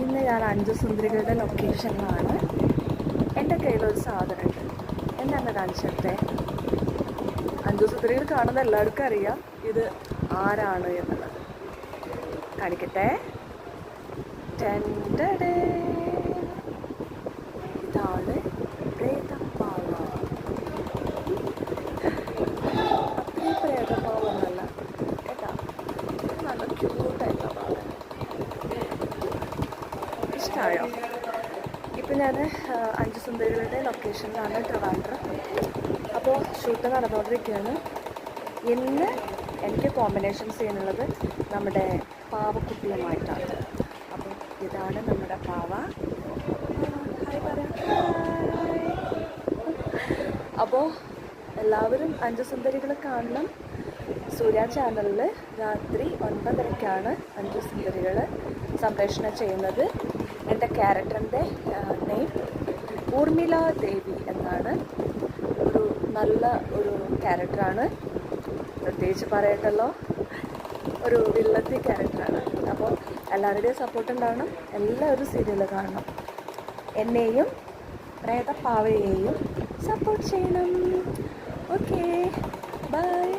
ഇന്ന് ഞാൻ 5 സുന്ദരികളുടെ ലൊക്കേഷനിലാണ്. എൻ്റെ കയ്യിലൊരു സാധനമുണ്ട്. എന്താണ് കാണിച്ചത്തെ? 5 സുന്ദരികൾ കാണുന്ന എല്ലാവർക്കും അറിയാം ഇത് ആരാണ് എന്നുള്ളത്. കാണിക്കട്ടെ. ഇതാണ് പ്രേതപ്പാവ. അത്രയും പ്രേതപ്പാവൊന്നല്ല കേട്ടാ, നല്ല ക്യൂട്ടായിട്ടുള്ള പാവ. ഇഷ്ടമായോ? ഇപ്പം ഞാൻ 5 സുന്ദരികളുടെ ലൊക്കേഷനിലാണ്, ട്രിവാൻഡ്രം. അപ്പോൾ ഷൂട്ട് നടന്നുകൊണ്ടിരിക്കുകയാണ്. ഇന്ന് എനിക്ക് കോമ്പിനേഷൻസ് ചെയ്യുന്നുള്ളത് നമ്മുടെ പാവക്കുട്ടിയുമായിട്ടാണ്. അപ്പോൾ ഇതാണ് നമ്മുടെ പാവ. അപ്പോൾ എല്ലാവരും 5 സുന്ദരികൾ കാണണം. സൂര്യ ചാനലിൽ രാത്രി 9:30-ക്കാണ് 5 സുന്ദരികൾ സംപ്രേഷണം ചെയ്യുന്നത്. എൻ്റെ ക്യാരക്ടറിൻ്റെ നെയിം ഊർമിള ദേവി എന്നാണ്. ഒരു നല്ല ഒരു ക്യാരക്ടറാണ്, പ്രത്യേകിച്ച് പറയട്ടല്ലോ, ഒരു വില്ലത്തി ക്യാരക്ടറാണ്. അപ്പോൾ എല്ലാവരുടെയും സപ്പോർട്ട് ഉണ്ടാവണം. എല്ലാവരും സീരിയൽ കാണണം. എന്നെയും പ്രേതപ്പാവയെയും സപ്പോർട്ട് ചെയ്യണം. Okay, by.